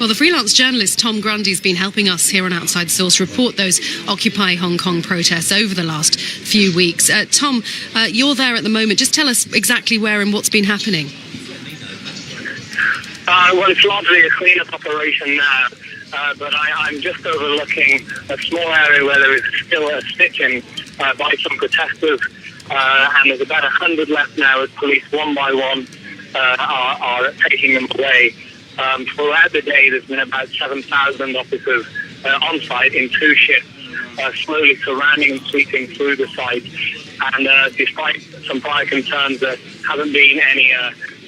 Well, the freelance journalist Tom Grundy has been helping us here on Outside Source report those Occupy Hong Kong protests over the last few weeks. Tom, you're there at the moment. Just tell us exactly where and what's been happening. Well, it's largely a clean-up operation now, but I'm just overlooking a small area where there is still a sit-in by some protesters, and there's about 100 left now as police, one by one, are taking them away. Throughout the day, there's been about 7,000 officers on site in two shifts, slowly surrounding and sweeping through the site. And despite some prior concerns, there haven't been any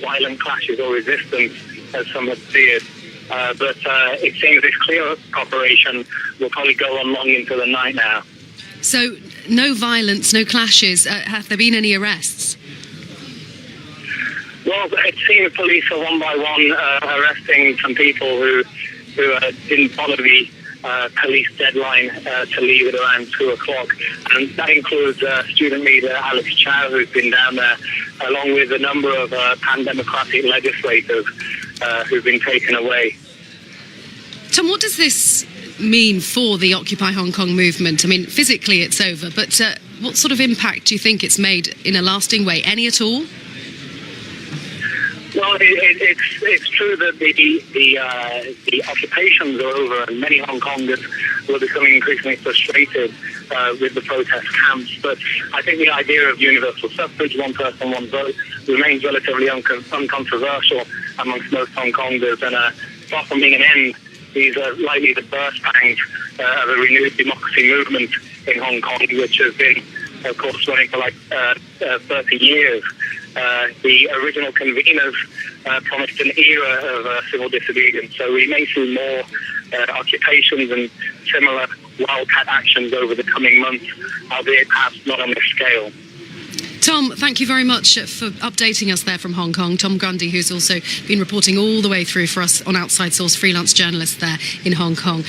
violent clashes or resistance, as some have feared. But it seems this clear-up operation will probably go on long into the night now. So, no violence, no clashes. Have there been any arrests? Well, it seems police are one by one arresting some people who didn't follow the police deadline to leave at around 2 o'clock. And that includes student leader Alex Chow, who's been down there, along with a number of pan-democratic legislators who've been taken away. Tom, what does this mean for the Occupy Hong Kong movement? I mean, physically it's over, but what sort of impact do you think it's made in a lasting way? Any at all? Well, it's true that the occupations are over, and many Hong Kongers were becoming increasingly frustrated with the protest camps. But I think the idea of universal suffrage, one person, one vote, remains relatively uncontroversial amongst most Hong Kongers. And far from being an end, these are likely the burst pangs of a renewed democracy movement in Hong Kong, which has been, of course, running for like 30 years. The original conveners promised an era of civil disobedience, so we may see more occupations and similar wildcat actions over the coming months, albeit perhaps not on this scale. Tom, thank you very much for updating us there from Hong Kong. Tom Grundy, who's also been reporting all the way through for us on Outside Source, freelance journalist there in Hong Kong.